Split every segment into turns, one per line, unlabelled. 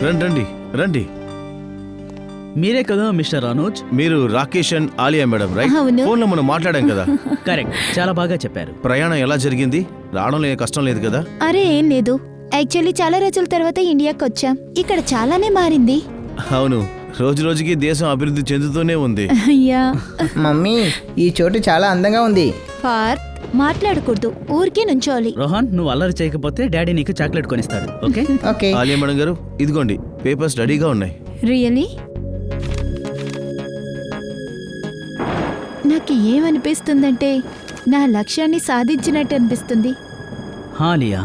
రండి రండి రండి.
మీరే కదా మిస్టర్ అనోజ్?
మీరు Rakesh and Alia madam right?
అవును.
ఫోన్లో మనం మాట్లాడాం కదా.
కరెక్ట్, చాలా బాగా చెప్పారు.
ప్రయాణం ఎలా జరిగింది? రావడంలో ఏ కష్టం లేదు కదా?
అరే ఏం లేదు, యాక్చువల్లీ చాలా రోజుల తర్వాత ఇండియాకి వచ్చాం. ఇక్కడ చాలానే మారింది.
అవును, రోజు రోజుకి దేశం అభివృద్ధి చెందుతూనే ఉంది.
అయ్యా
మమ్మీ, ఈ చోటు చాలా అందంగా ఉంది.
పార్త్, మాట్లాడకూడదు, ఊరికే నుంచోవాలి.
రోహన్, నువ్వు అల్లరి చేయకపోతే డాడీ నీకు చాక్లెట్ కొనిస్తాడు. ఓకే?
ఓకే.
ఆలియా మేడం గారు, ఇదిగోండి పేపర్స్ రెడీగా ఉన్నాయి.
రియలీ? నాకు ఏమనిపిస్తుందంటే నా లక్ష్యాన్ని సాధించినట్టు అనిపిస్తుంది.
హాలియా,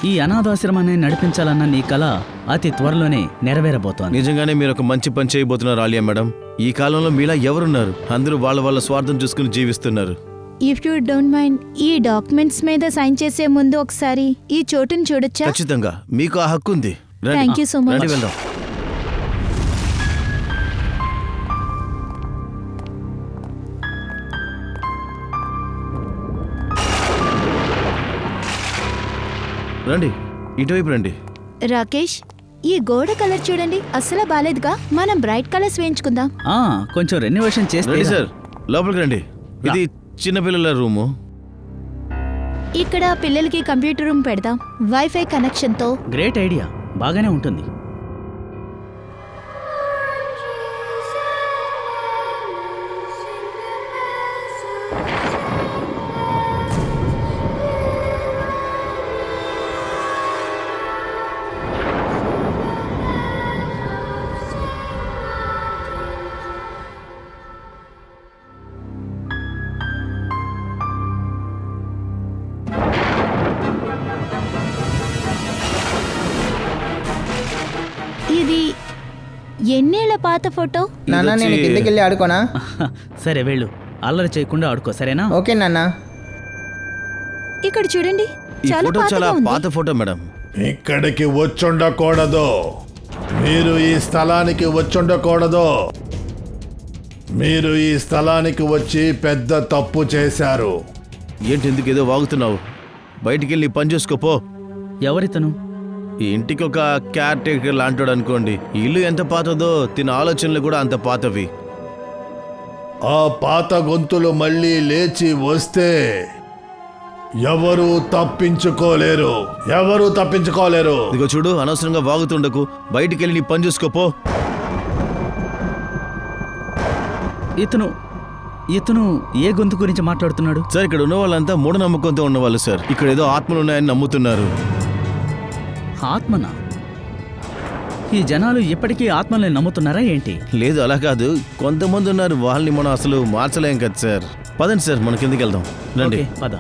ఈ అనాథాశ్రమాన్ని నడిపించాలన్న నీ కల అతి త్వరలోనే నెరవేరబోతోంది.
నిజంగానే మీరు ఒక మంచి పని చేయబోతున్నారు ఆలియా మేడం. ఈ కాలంలో మీలా ఎవరున్నారు? అందరూ వాళ్ళ స్వార్థం చూసుకుని జీవిస్తున్నారు.
ఇఫ్ యూ డోంట్ మైండ్, ఈ డాక్యుమెంట్స్ మీద సైన్ చేసే ముందు ఒకసారి ఈ చోటును చూడొచ్చా?
ఖచ్చితంగా, మీకు ఆ హక్కు ఉంది. రండి.
Thank you so much.
రండి వెళ్దాం. రండి, ఇటువైపు రండి.
రాకేష్, ఈ గోడ కలర్ చూడండి, అస్సలు బాలేదుగా. మనం బ్రైట్ కలర్స్ వేయించుకుందాం.
కొంచెం రెన్యువేషన్ చేస్తే.
రండి సార్, లోపలికి రండి. ఇది చిన్నపిల్లల రూము.
ఇక్కడ పిల్లలకి కంప్యూటర్ రూమ్ పెడదాం, వైఫై కనెక్షన్తో.
గ్రేట్ ఐడియా, బాగానే ఉంటుంది.
ఇది ఎన్నేళ్ల పాత ఫోటో?
నాన్న, నేను
ఇదొచ్చి-
కిందకి వెళ్ళి ఆడుకోనా?
సరే వెళ్ళు, అల్లరి చేయకుండా ఆడుకో, సరేనా?
ఓకే నాన్న.
ఇక్కడ చూడండి,
ఈ
చాలా
ఫోటో చాలా
పాతగా ఉంది.
పాత ఫోటో మేడం.
ఇక్కడికి వచ్చుండకూడదు. మీరు ఈ స్థలానికి వచ్చుండకూడదు. మీరు ఈ స్థలానికి వచ్చి పెద్ద తప్పు చేశారు.
ఏంటి ఎందుకు ఏదో వాగుతున్నావు? బయటికి వెళ్ళి పని చూసుకోపో.
ఎవరితను?
ఈ ఇంటికి ఒక కేర్ టేకర్ లాంటాడు అనుకోండి. ఈ ఇల్లు ఎంత పాతదో తిన ఆలోచనలు కూడా అంత పాతవి.
ఆ పాత గొంతులు మళ్ళీ లేచి వస్తే ఎవరు తప్పించుకోలేరు.
ఇదిగో చూడు, అనవసరంగా వాగుతుండకు. బయటికి వెళ్ళి నీ పని చూసుకోపో.
ఇతను ఏ గొంతు గురించి మాట్లాడుతున్నాడు?
సార్, ఇక్కడ ఉన్న వాళ్ళంతా మూఢనమ్మకంతో ఉన్నవాళ్ళు సార్. ఇక్కడ ఏదో ఆత్మలు ఉన్నాయని నమ్ముతున్నారు.
ఆత్మనా? ఈ జనాలు ఇప్పటికీ ఆత్మల్ని నమ్ముతున్నారా ఏంటి?
లేదు, అలా కాదు. కొంతమంది ఉన్నారు, వాళ్ళని మనం అసలు మార్చలేం కదా సార్. పదండి సార్, మన కిందకి వెళ్దాం. రండి.
ఓకే, పద.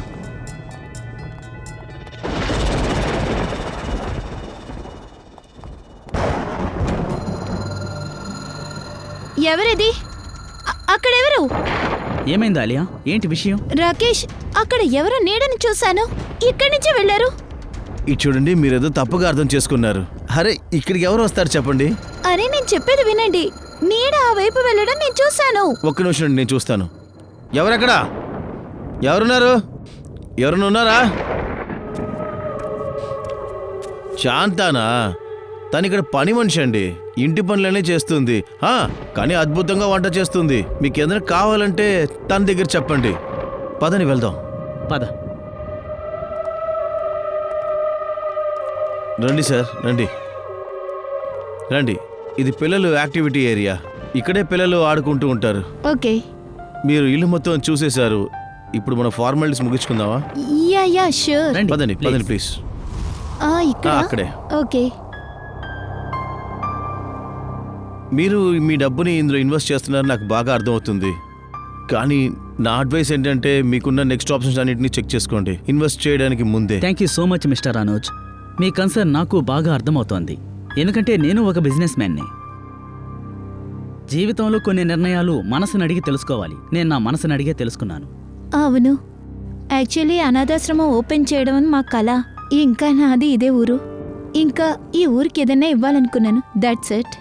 ఎవరిది? అక్కడెవరు?
ఏమైంది ఆలియా? ఏంటి విషయం?
రాకేష్, అక్కడ ఎవరో నీడని చూశాను. ఇక్కడి నుంచి వెళ్ళారు.
ఇది చూడండి, మీరేదో తప్పుగా అర్థం చేసుకున్నారు. అరే, ఇక్కడికి ఎవరు వస్తారు చెప్పండి?
అరే నేను చెప్పేది వినండి, నీడ ఆ వైపు వెళ్ళడం నేను చూశాను.
ఒక్క నిమిషం, నేను చూస్తాను. ఎవరక్కడ? ఎవరున్నారు? ఎవరన్నా ఉన్నారా? శాంతానా? తను ఇక్కడ పని మనిషి అండి. ఇంటి పనులనే చేస్తుంది. కానీ అద్భుతంగా వంట చేస్తుంది. మీకు ఏదైనా కావాలంటే తన దగ్గర చెప్పండి. పదని వెళ్దాం.
పద.
రండి సార్, రండి రండి. ఇది పిల్లలు యాక్టివిటీ ఏరియా. ఇక్కడే పిల్లలు ఆడుకుంటూ ఉంటారు.
ఓకే.
మీరు ఇల్లు మొత్తం చూసేశారు. ఇప్పుడు మన ఫార్మాలిటీస్ ముగించుకుందామా?
Yeah sure.
రండి,
పదండి
please.
పదండి ప్లీజ్.
ఇక్కడ
అక్కడే.
ఓకే.
మీరు మీ డబ్బుని ఇందులో ఇన్వెస్ట్ చేస్తున్నారని నాకు బాగా అర్థమవుతుంది. కానీ నా అడ్వైస్ ఏంటంటే మీకున్న నెక్స్ట్ ఆప్షన్స్ అన్నింటినీ చెక్ చేసుకోండి ఇన్వెస్ట్ చేయడానికి ముందే.
Thank you so much mister Anoj. Me concern నాకు బాగా అర్థమవుతోంది. ఎందుకంటే నేను ఒక బిజినెస్ మ్యాన్ని. జీవితంలో కొన్ని నిర్ణయాలు మనసుని అడిగి తెలుసుకోవాలి. నేను నా మనసుని అడిగే తెలుసుకున్నాను.
అవును, యాక్చువల్లీ అనాథాశ్రమం ఓపెన్ చేయడం మా కళ. ఇంకా నాది ఇదే ఊరు. ఇంకా ఈ ఊరికి ఏదైనా ఇవ్వాలనుకున్నాను. That's it.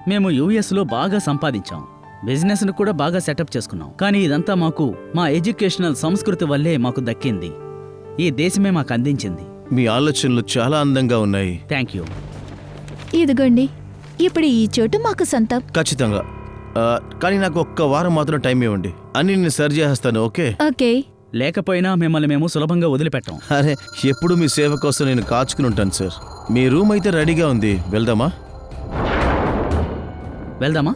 మేము యూఎస్లో బాగా సంపాదించాం, బిజినెస్ను కూడా బాగా సెటప్ చేసుకున్నాం. కానీ ఇదంతా మాకు మా ఎడ్యుకేషనల్ సంస్కృతి వల్లే మాకు దక్కింది. ఈ దేశమే మాకు అందించింది.
మీ ఆలోచనలు చాలా అందంగా ఉన్నాయి.
Thank you.
ఇదిగోండి ఇప్పుడు ఈ చోటు మాకు సొంతం.
ఖచ్చితంగా. కానీ నాకు ఒక్క వారం మాత్రం టైం ఇవ్వండి, అన్ని నేను సరి చేస్తాను. ఓకే?
ఓకే.
లేకపోయినా మిమ్మల్ని మేము సులభంగా వదిలిపెట్టాం.
అరే, ఎప్పుడు మీ సేవ కోసం నేను కాచుకుని ఉంటాను సార్. మీ రూమ్ అయితే రెడీగా ఉంది, వెళ్దామా?
వెళ్దామా?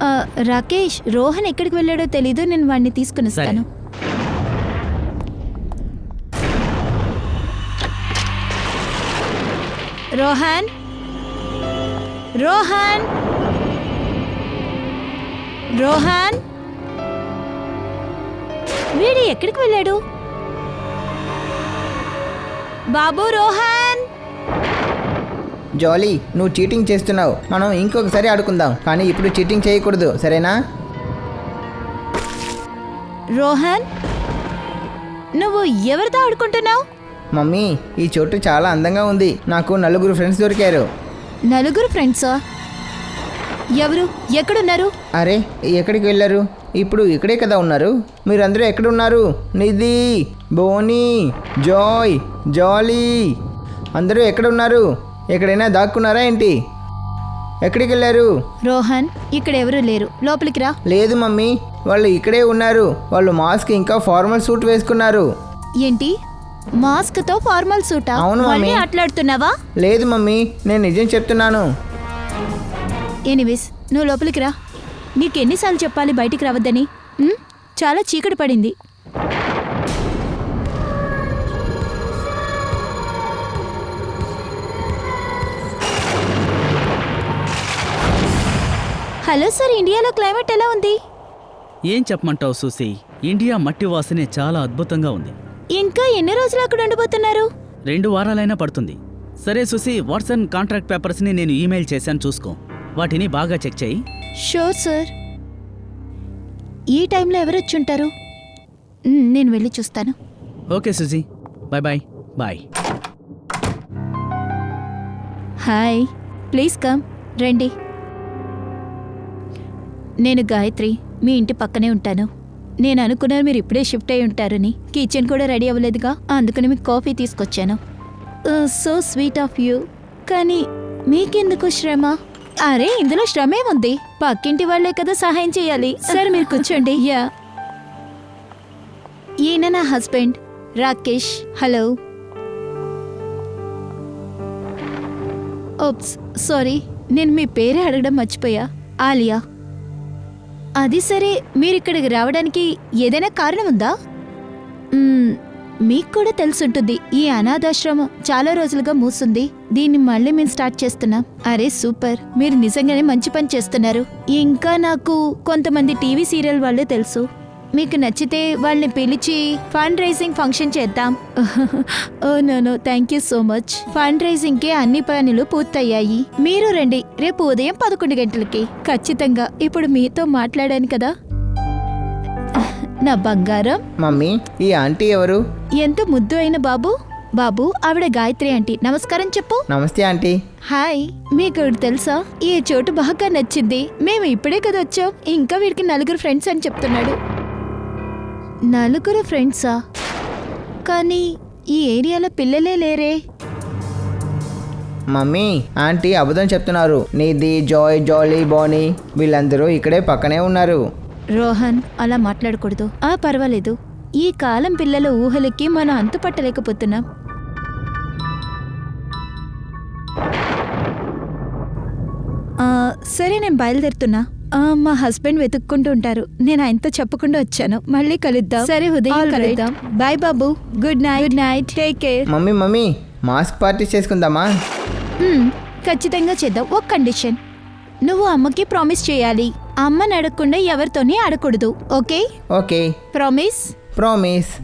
రాకేష్, రోహన్ ఎక్కడికి వెళ్ళాడో తెలీదు, నేను వాడిని తీసుకుని వస్తాను. రోహన్, రోహన్, రోహన్, వీడు ఎక్కడికి వెళ్ళాడు? బాబు రోహన్.
జాలీ, నువ్వు చీటింగ్ చేస్తున్నావు. మనం ఇంకొకసారి ఆడుకుందాం, కానీ ఇప్పుడు చీటింగ్ చేయకూడదు, సరేనా?
రోహన్, నువ్వు ఎవరితో ఆడుకుంటున్నావు?
మమ్మీ, ఈ చోటు చాలా అందంగా ఉంది. నాకు 4 ఫ్రెండ్స్ దొరికారు.
4 ఫ్రెండ్సా? ఎవరు? ఎక్కడున్నారు?
అరే, ఎక్కడికి వెళ్ళారు? ఇప్పుడు ఇక్కడే కదా ఉన్నారు. మీరందరూ ఎక్కడున్నారు? నిధి, బోనీ, జాయ్, జాలీ అందరూ ఎక్కడున్నారు? ఎక్కడైనా దాక్కున్నారా ఏంటి? ఎక్కడికి వెళ్ళారు?
రోహన్, ఇక్కడ ఎవరూ లేరు, లోపలికి రా.
లేదు మమ్మీ, వాళ్ళు ఇక్కడే ఉన్నారు. వాళ్ళు మాస్క్ ఇంకా ఫార్మల్ సూట్ వేసుకున్నారు.
ఏంటి, మాస్క్ తో ఫార్మల్ సూటా?
అవును మమ్మీ.
మళ్ళీ ఆటలాడుతున్నావా?
లేదు మమ్మీ, నేను నిజం చెప్తున్నాను.
ఎనీవేస్, నువ్వు లోపలికి రా. నీకు ఎన్నిసార్లు చెప్పాలి బయటికి రావద్దని? చాలా చీకటి పడింది. హలో సార్, ఇండియాలో క్లైమేట్ ఎలా ఉంది?
ఏం చెప్పమంటావు సూసి, ఇండియా మట్టి వాసనే చాలా అద్భుతంగా ఉంది.
ఇంకా ఎన్ని రోజులు అక్కడ ఉండిపోతున్నారు?
2 వారాలైనా పడుతుంది. సరే సూసి, వాట్సన్ కాంట్రాక్ట్ పేపర్స్ని నేను ఈమెయిల్ చేశాను, చూసుకో. వాటిని బాగా చెక్ చేయి.
Sure sir. ఈ టైంలో ఎవరు వచ్చి ఉంటారు? నేను వెళ్ళి చూస్తాను.
Okay Susi, bye bye bye.
Hi, please come, రండి. నేను గాయత్రి, మీ ఇంటి పక్కనే ఉంటాను. నేను అనుకున్నాను మీరు ఇప్పుడే షిఫ్ట్ అయి ఉంటారని. కిచెన్ కూడా రెడీ అవ్వలేదుగా, అందుకని మీకు కాఫీ తీసుకొచ్చాను. So sweet of you. కానీ మీకెందుకు శ్రమ? అరే, ఇందులో శ్రమే ఉంది. పక్కింటి వాళ్లే కదా సహాయం చేయాలి. సరే మీరు కూర్చోండి. యా, ఈయన నా husband Rakesh. Hello. Ops, sorry, నేను మీ పేరే అడగడం మర్చిపోయా. ఆలియా. అది సరే, మీరిక్కడికి రావడానికి ఏదైనా కారణం ఉందా? మీకు కూడా తెలుసుంటుంది, ఈ అనాథాశ్రమం చాలా రోజులుగా మూసుంది. దీన్ని మళ్ళీ మేము స్టార్ట్ చేస్తున్నాం. అరే సూపర్, మీరు నిజంగానే మంచి పని చేస్తున్నారు. ఇంకా నాకు కొంతమంది టీవీ సీరియల్ వాళ్ళే తెలుసు. మీకు నచ్చితే వాళ్ళని పిలిచి ఫండ్ రైజింగ్ ఫంక్షన్ చేద్దాం. Oh no, thank you so much. Fund raising కి అన్ని పనులు పూర్తయ్యాయి. మీరు రండి, రేపు ఉదయం 11 గంటలకి. ఖచ్చితంగా. ఇప్పుడు మీతో మాట్లాడాను కదా నా బంగారం.
మమ్మీ, ఈ ఆంటీ ఎవరు?
ఎంత ముద్దు అయిన బాబు. బాబు, ఆవిడ గాయత్రి ఆంటీ. నమస్కారం చెప్పు.
నమస్తే ఆంటీ.
హాయ్. మీకు తెలుసా, ఈ చోటు బాగా నచ్చింది. మేము ఇప్పుడే కదా వచ్చాం. ఇంకా వీడికి 4 ఫ్రెండ్స్ అని చెప్తున్నాడు. 4 ఫ్రెండ్సా? కానీ ఈ ఏరియాలో పిల్లలే లేరే.
మమ్మీ, ఆంటీ అబద్ధం చెప్తున్నారు. నిధి, జాయ్, జాలీ, బోనీ వీళ్ళందరూ ఇక్కడే పక్కనే ఉన్నారు.
రోహన్, అలా మాట్లాడకూడదు. పర్వాలేదు. ఈ కాలం పిల్లల ఊహలకి మనం అంతుపట్టలేకపోతున్నాం. సరే, నేను బయలుదేరుతున్నా. మా హస్బెండ్ వెతుక్కుంటూ ఉంటారు. నేను ఆయనతో చెప్పకుండా వచ్చాను. మళ్ళీ కలుద్దాం. సరే, ఉదయం కలుద్దాం. బాయ్ బాబు. Good night. Good night. Take care.
Mummy, mask party చేసుకుందామా?
ఖచ్చితంగా చేద్దాం. ఒక కండిషన్. నువ్వు అమ్మకి ప్రామిస్ చేయాలి. అమ్మని అడగకుండా ఎవరితోనే ఆడకూడదు. ఓకే?
ఓకే.
ప్రామిస్?
ప్రామిస్.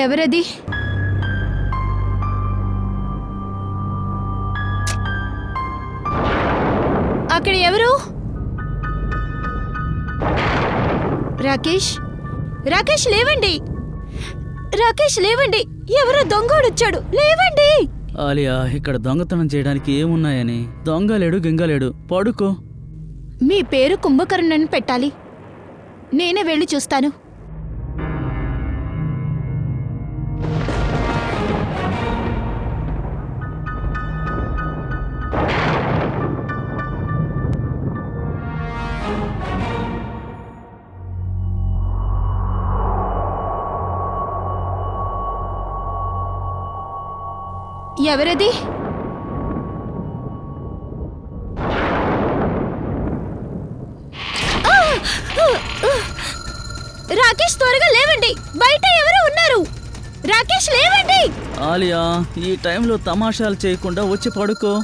ఎవరది? అక్కడ ఎవరు? రాకేష్ రాకేష్ లేవండి, రాకేష్ లేవండి, ఎవరో దొంగోడొచ్చాడు, లేవండి.
ఆలియా, ఇక్కడ దొంగతనం చేయడానికి ఏమున్నాయని? దొంగలేడు గింగలేడు, పడుకో.
మీ పేరు కుంభకర్ణని పెట్టాలి, నేనే వెళ్ళి చూస్తాను. ఎవరది? రాకేష్ త్వరగా లేవండి, బయట ఎవరో ఉన్నారు. రాకేష్ లేవండి.
ఆలియా, ఈ టైంలో తమాషాలు చేయకుండా వచ్చి పడుకో.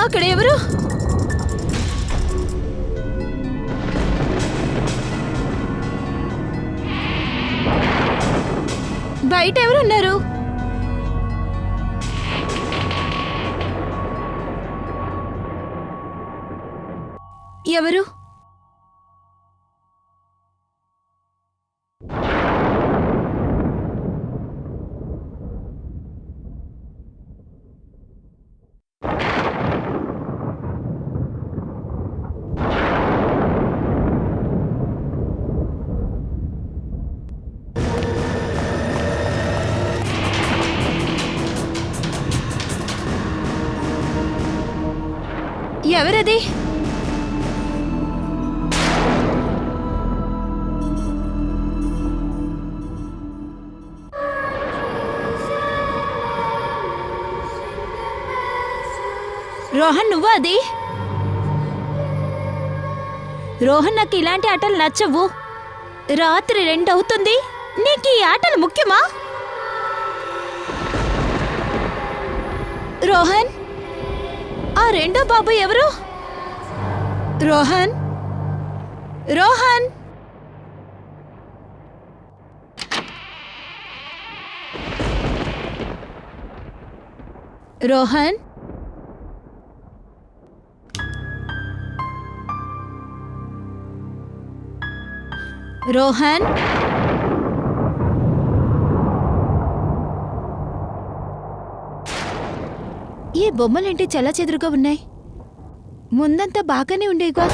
అక్కడ ఎవరు? బయట ఎవరు ఉన్నారు? ఎవరు? ఎవరది? రోహన్, నువ్వా అది? రోహన్, నాకు ఇలాంటి ఆటలు నచ్చవు. రాత్రి 2 అవుతుంది, నీకు ఈ ఆటలు ముఖ్యమా? రోహన్, ఆ రెండో బాబు ఎవరు? రోహన్, రోహన్, రోహన్, రోహన్, ఈ బొమ్మలేంటి చాలా చెదురుగా ఉన్నాయి? ముందంతా బాగానే ఉండేగా.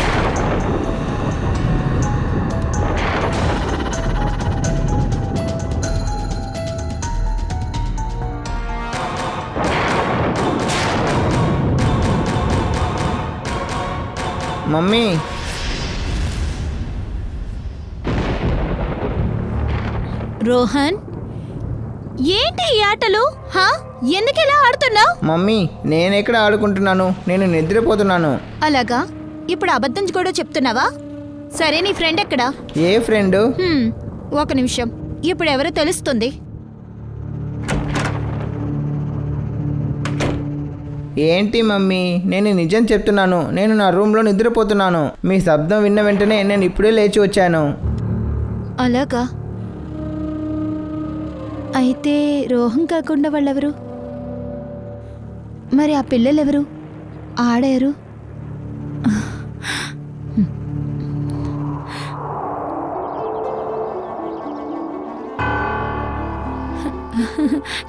మమ్మీ,
రోహన్, ఏంటి ఈ ఆటలు? హా, ఎందుకిలా ఆడుతున్నావు?
మమ్మీ, నేనెక్కడ ఆడుకుంటున్నాను, నేను నిద్రపోతున్నాను.
అలాగా? ఇప్పుడు అబద్ధం కూడా చెప్తున్నావా? సరే, నీ ఫ్రెండ్ ఎక్కడా?
ఏ ఫ్రెండు?
ఒక నిమిషం, ఇప్పుడు ఎవరో తెలుస్తుంది.
ఏంటి మమ్మీ, నేను నిజం చెప్తున్నాను. నేను నా రూమ్లో నిద్రపోతున్నాను. మీ శబ్దం విన్న వెంటనే నేను ఇప్పుడే లేచి వచ్చాను.
అలాగా? అయితే రోహన్ కాకుండా వాళ్ళెవరు? మరి ఆ పిల్లలెవరు? ఆడారు?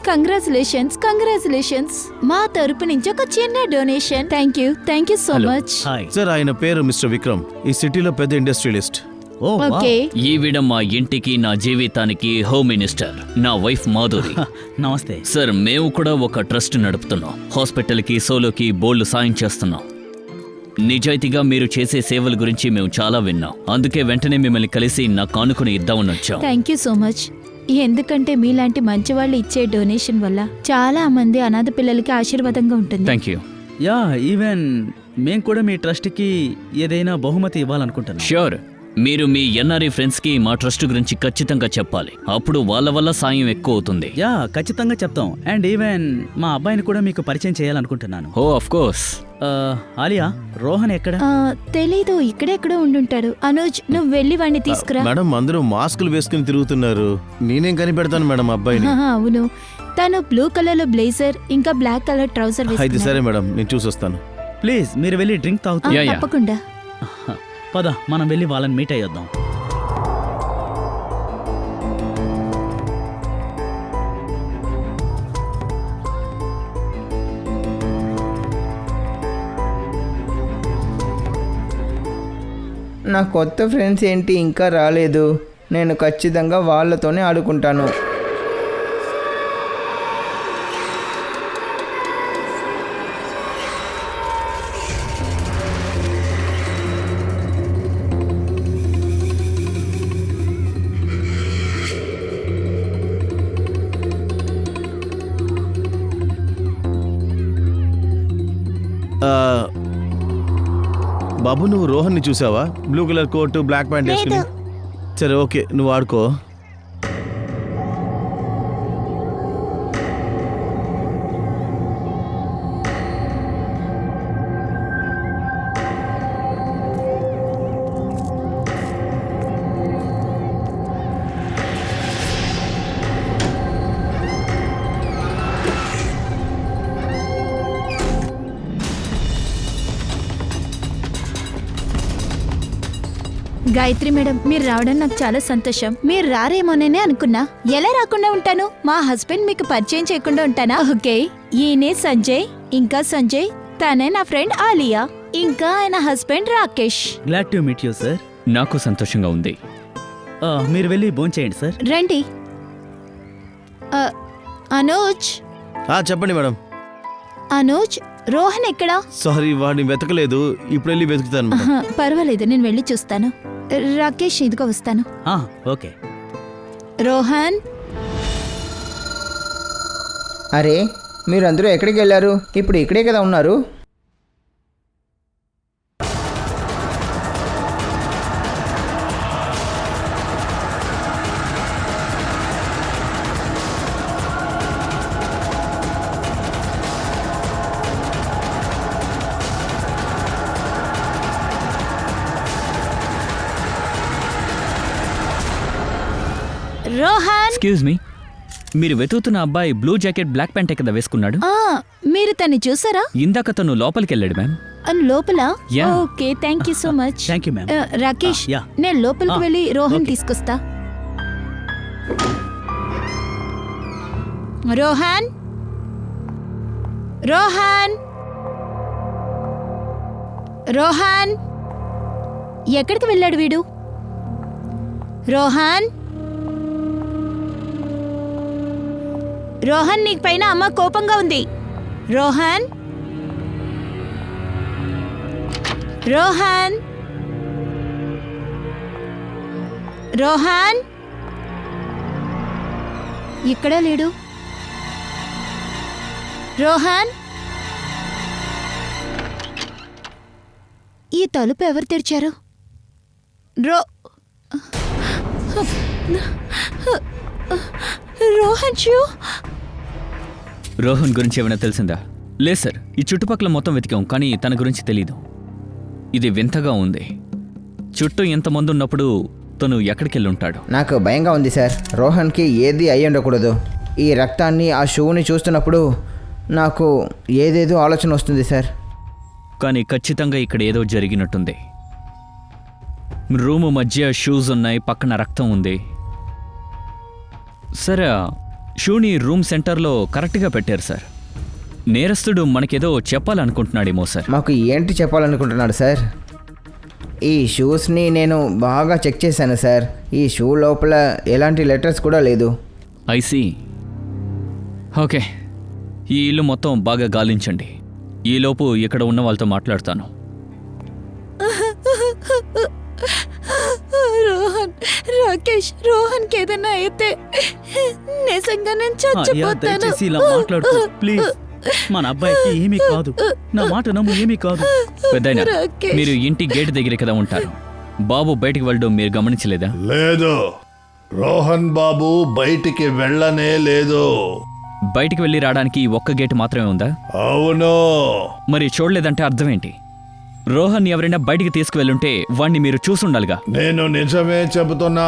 Congratulations, congratulations. మా తరపు నుంచి ఒక చిన్న donation. Thank you so much.
Hi.
Sir, ఆయన పేరు మిస్టర్ విక్రమ్. ఈ సిటీలో పెద్ద ఇండస్ట్రియలిస్ట్.
ఓ వావ్.
ఓకే,
ఈవిడ మా ఇంటికి, నా జీవితానికి హోమ్ మినిస్టర్. నా వైఫ్ మాధురి.
నమస్తే.
సార్, మేము కూడా ఒక ట్రస్ట్ నడుపుతున్నాం. హాస్పిటల్కి, సోలోకి బోల్డ్ సాయం చేస్తున్నాం. నిజాయితీగా మీరు చేసే సేవల గురించి మేము చాలా విన్నాం. అందుకే వెంటనే మిమ్మల్ని కలిసి నా కానుకను ఇద్దామని వచ్చాం.
Thank you so much. ఎందుకంటే మీలాంటి మంచి వాళ్ళు ఇచ్చే డొనేషన్ వల్ల చాలా మంది అనాథ పిల్లలకి ఆశీర్వాదంగా ఉంటుంది.
Thank you.
యా, ఈవెన్ మేము కూడా మీ ట్రస్ట్కి ఏదైనా బహుమతి ఇవ్వాలనుకుంటున్నాం.
ష్యూర్. మీరు మీ ఎన్ఆర్ఐ ఫ్రెండ్స్కి మా ట్రస్ట్ గురించి ఖచ్చితంగా చెప్పాలి. అప్పుడు వాళ్ళ వల్ల సాయం ఎక్కువ అవుతుంది.
యా, ఖచ్చితంగా చెప్తాం. అండ్ ఈవెన్ మా అబ్బాయిని కూడా మీకు పరిచయం చేయాలనుకుంటున్నాను.
ఓ, ఆఫ్ కోర్స్.
ఆలియా, రోహన్ ఎక్కడ?
తెలీదు, ఇక్కడెక్కడో ఉండుంటాడు. అనుజ్, నువ్వు వెళ్ళి వాడిని తీసుకురా.
మేడం అందరూ మాస్కులు వేసుకుని తిరుగుతున్నారు, నేనేం కనిపెడతాను మేడం అబ్బాయిని.
అవును, తను బ్లూ కలర్ లో బ్లేజర్ ఇంకా బ్లాక్ కలర్ ట్రౌజర్
అయితే
వేసుకున్నాడు.
సరే మేడం, నేను చూసొస్తాను.
ప్లీజ్ మీరు వెళ్ళి డ్రింక్ తాగుతూ.
యా.
తప్పకుండా.
పద, మనం వెళ్ళి వాళ్ళని మీట్ అయ్యొద్దాం.
నా కొత్త ఫ్రెండ్స్ ఏంటి ఇంకా రాలేదు? నేను ఖచ్చితంగా వాళ్ళతోనే ఆడుకుంటాను.
ఆ, బాబు నువ్వు రోహన్ని చూసావా? Blue colour coat black pant వేసుకుని.
లేదు.
సరే ఓకే, నువ్వు ఆడుకో.
గాయత్రి మేడం, మీరు రావడం నాకు చాలా సంతోషం. మీరు రారేమోననే అనుకున్నా. ఎలా రాకుండా ఉంటాను? మా హస్బెండ్ మీకు పరిచయం చేయకుండా ఉంటానా? ఓకే, ఈయనే సంజయ్. ఇంకా సంజయ్, తనే నా ఫ్రెండ్ ఆలియా. ఇంకా ఆయన husband Rakesh.
Glad to meet you sir.
నాకు సంతోషంగా ఉంది.
మీరు వెళ్ళి భోంచేయండి సార్.
రండి. అనూజ్,
చెప్పండి మేడం.
అనూజ్, రోహన్ ఎక్కడా?
సారీ, వాడిని వెతకలేదు, ఇప్పుడు వెళ్ళి వెతుకుతాను మేడం.
పర్వాలేదు, నేను వెళ్ళి చూస్తాను. రాకేష్, ఇదిగో వస్తాను.
ఓకే.
రోహన్,
అరే, మీరు అందరూ ఎక్కడికి వెళ్ళారు? ఇప్పుడు ఇక్కడే కదా ఉన్నారు.
రోహన్,
ఎక్స్క్యూజ్ మీ, మీరు వెతుకుతున్న అబ్బాయి బ్లూ జాకెట్ బ్లాక్ ప్యాంటే కదా వేసుకున్నాడు?
మీరు తన్ని చూసారా?
ఇందాక తను లోపలికి వెళ్ళాడు మ్యామ్.
లోపల?
Yeah.
Okay, thank you so much.
Thank you ma'am.
Rakesh,
yeah.
నేను లోపలికి వెళ్ళి రోహన్
okay.
తీసుకొస్తా. రోహన్, రోహన్, రోహన్, ఎక్కడికి వెళ్ళాడు వీడు? రోహన్, రోహన్, నీకు పైన అమ్మ కోపంగా ఉంది. రోహన్, రోహన్, రోహన్, ఇక్కడ లేడు. రోహన్, ఈ తలుపు ఎవరు తెరిచారు? రోహన్ షూ.
రోహన్ గురించి ఏమైనా తెలిసిందా? లేదు సార్, ఈ చుట్టుపక్కల మొత్తం వెతికాం, కానీ తన గురించి తెలీదు. ఇది వింతగా ఉంది. చుట్టూ ఎంతమంది ఉన్నప్పుడు తను ఎక్కడికి వెళ్ళి ఉంటాడు?
నాకు భయంగా ఉంది సార్. రోహన్కి ఏది అయ్యి ఉండకూడదు. ఈ రక్తాన్ని, ఆ షూని చూస్తున్నప్పుడు నాకు ఏదేదో ఆలోచన వస్తుంది సార్.
కానీ ఖచ్చితంగా ఇక్కడ ఏదో జరిగినట్టుంది. రూము మధ్య షూస్ ఉన్నాయి, పక్కన రక్తం ఉంది. సరే, షూని రూమ్ సెంటర్లో కరెక్ట్గా పెట్టారు సార్. నేరస్తుడు మనకేదో చెప్పాలనుకుంటున్నాడేమో సార్.
మాకు ఏంటి చెప్పాలనుకుంటున్నాడు సార్? ఈ షూస్ని నేను బాగా చెక్ చేశాను సార్. ఈ షూ లోపల ఎలాంటి లెటర్స్ కూడా లేదు.
ఐసీ. ఓకే, ఈ ఇల్లు మొత్తం బాగా గాలించండి. ఈలోపు ఇక్కడ ఉన్న వాళ్ళతో మాట్లాడతాను.
రోహన్, రాకేష్, రోహన్కి ఏదైనా అయితే నిజంగా నేను చచ్చిపోతాను.
దయచేసి ఇలా మాట్లాడుతూ ప్లీజ్. మన అబ్బాయికి ఏమీ కాదు, నా మాట నమ్ము, ఏమీ కాదు.
పెద్దయినా,
రాకేష్.
మీరు ఇంటి గేట్ దగ్గర కదా ఉంటారు. బాబు బయటికి వెళ్ళడం మీరు గమనించలేదా?
లేదు, రోహన్ బాబు బయటికి వెళ్ళనే లేదు.
బయటికి వెళ్ళి రావడానికి ఈ ఒక్క గేటు మాత్రమే ఉందా?
అవును.
మరి చూడలేదంటే అర్థం ఏంటి? రోహన్ ఎవరైనా బయటికి తీసుకువెళ్ళుంటే వాణ్ణి మీరు చూసుండాలిగా.
నేను నిజమే చెబుతున్నా,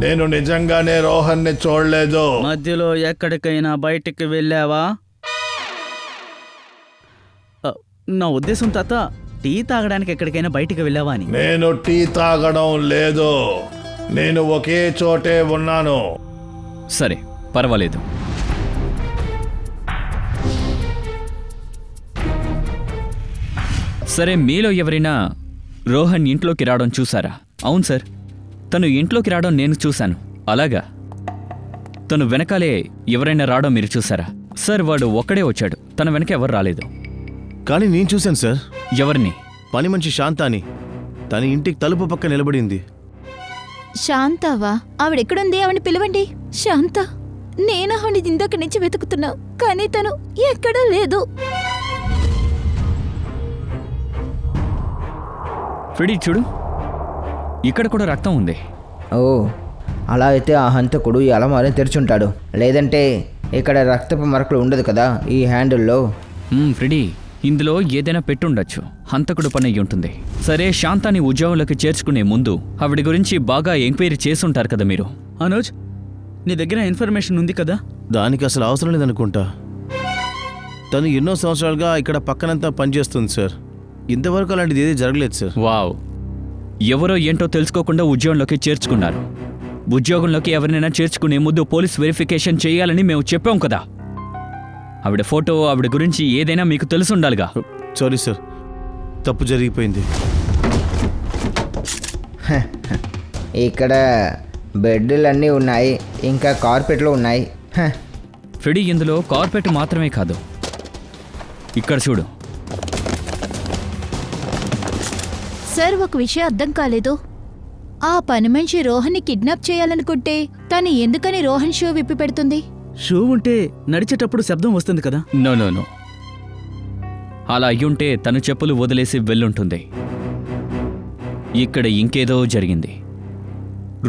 నేను నిజంగానే రోహన్ని చూడలేదు.
మధ్యలో ఎక్కడికైనా బయటికి వెళ్ళావా? నా ఉద్దేశం తాత, టీ తాగడానికి ఎక్కడికైనా బయటికి వెళ్ళావా అని.
నేను టీ తాగడం లేదు, నేను ఒకే చోటే ఉన్నాను.
సరే, పర్వాలేదు. సరే, మీలో ఎవరైనా రోహన్ ఇంట్లోకి రావడం చూసారా? అవును సార్, తను ఇంట్లోకి రావడం నేను చూశాను. అలాగా? తను వెనకాలే ఎవరైనా రావడం మీరు చూసారా? సార్, వాడు ఒక్కడే వచ్చాడు, తన వెనక ఎవరు రాలేదు.
కానీ నేను చూశాను సార్.
ఎవరిని?
పని మనిషి శాంతాని. తన ఇంటికి తలుపు పక్క నిలబడింది.
శాంతావా? ఆవిడెక్కడుంది? ఆవిడని పిలవండి. శాంత, నేను ఆవిడ ఇందాక నుంచి వెతుకుతున్నా, కానీ తను ఎక్కడా లేదు.
ఫ్రెడీ, చూడు, ఇక్కడ కూడా రక్తం ఉంది.
ఓ, అలా అయితే ఆ హంతకుడు ఈ అలమారని తెరిచుంటాడు. లేదంటే ఇక్కడ రక్తపు మరకలు ఉండదు కదా ఈ హ్యాండిల్లో.
ఫ్రెడీ, ఇందులో ఏదైనా పెట్టుండొచ్చు. హంతకుడు పని అయ్యి ఉంటుంది. సరే, శాంతాన్ని ఉద్యోగంలోకి చేర్చుకునే ముందు ఆవిడ గురించి బాగా ఎంక్వైరీ చేసుంటారు కదా మీరు.
అనుజ్, నీ దగ్గర ఇన్ఫర్మేషన్ ఉంది కదా?
దానికి అసలు అవసరం లేదనుకుంటా. తను ఎన్నో సంవత్సరాలుగా ఇక్కడ పక్కనంతా పనిచేస్తుంది సార్. ఇంతవరకు అలాంటిది ఏది జరగలేదు సార్.
వావ్, ఎవరో ఏంటో తెలుసుకోకుండా ఉద్యోగంలోకి చేర్చుకున్నారు. ఉద్యోగంలోకి ఎవరినైనా చేర్చుకునే ముందు పోలీస్ వెరిఫికేషన్ చేయాలని మేము చెప్పాం కదా. ఆవిడ ఫోటో, ఆవిడ గురించి ఏదైనా మీకు తెలుసుండాలిగా.
సారీ సార్, తప్పు జరిగిపోయింది.
ఇక్కడ బెడ్లన్నీ ఉన్నాయి, ఇంకా కార్పెట్లు ఉన్నాయి.
ఫ్రెడీ, ఇందులో కార్పెట్ మాత్రమే కాదు, ఇక్కడ చూడు.
సార్, ఒక విషయం అర్థం కాలేదు. ఆ పని మనిషి రోహన్ని కిడ్నాప్ చేయాలనుకుంటే తను ఎందుకని రోహన్ షూ విప్పి పెడుతుంది?
షూ ఉంటే నడిచేటప్పుడు శబ్దం వస్తుంది కదా.
నో నో నో, అలా అయ్యుంటే తను చెప్పులు వదిలేసి వెళ్ళుంటుంది. ఇక్కడ ఇంకేదో జరిగింది.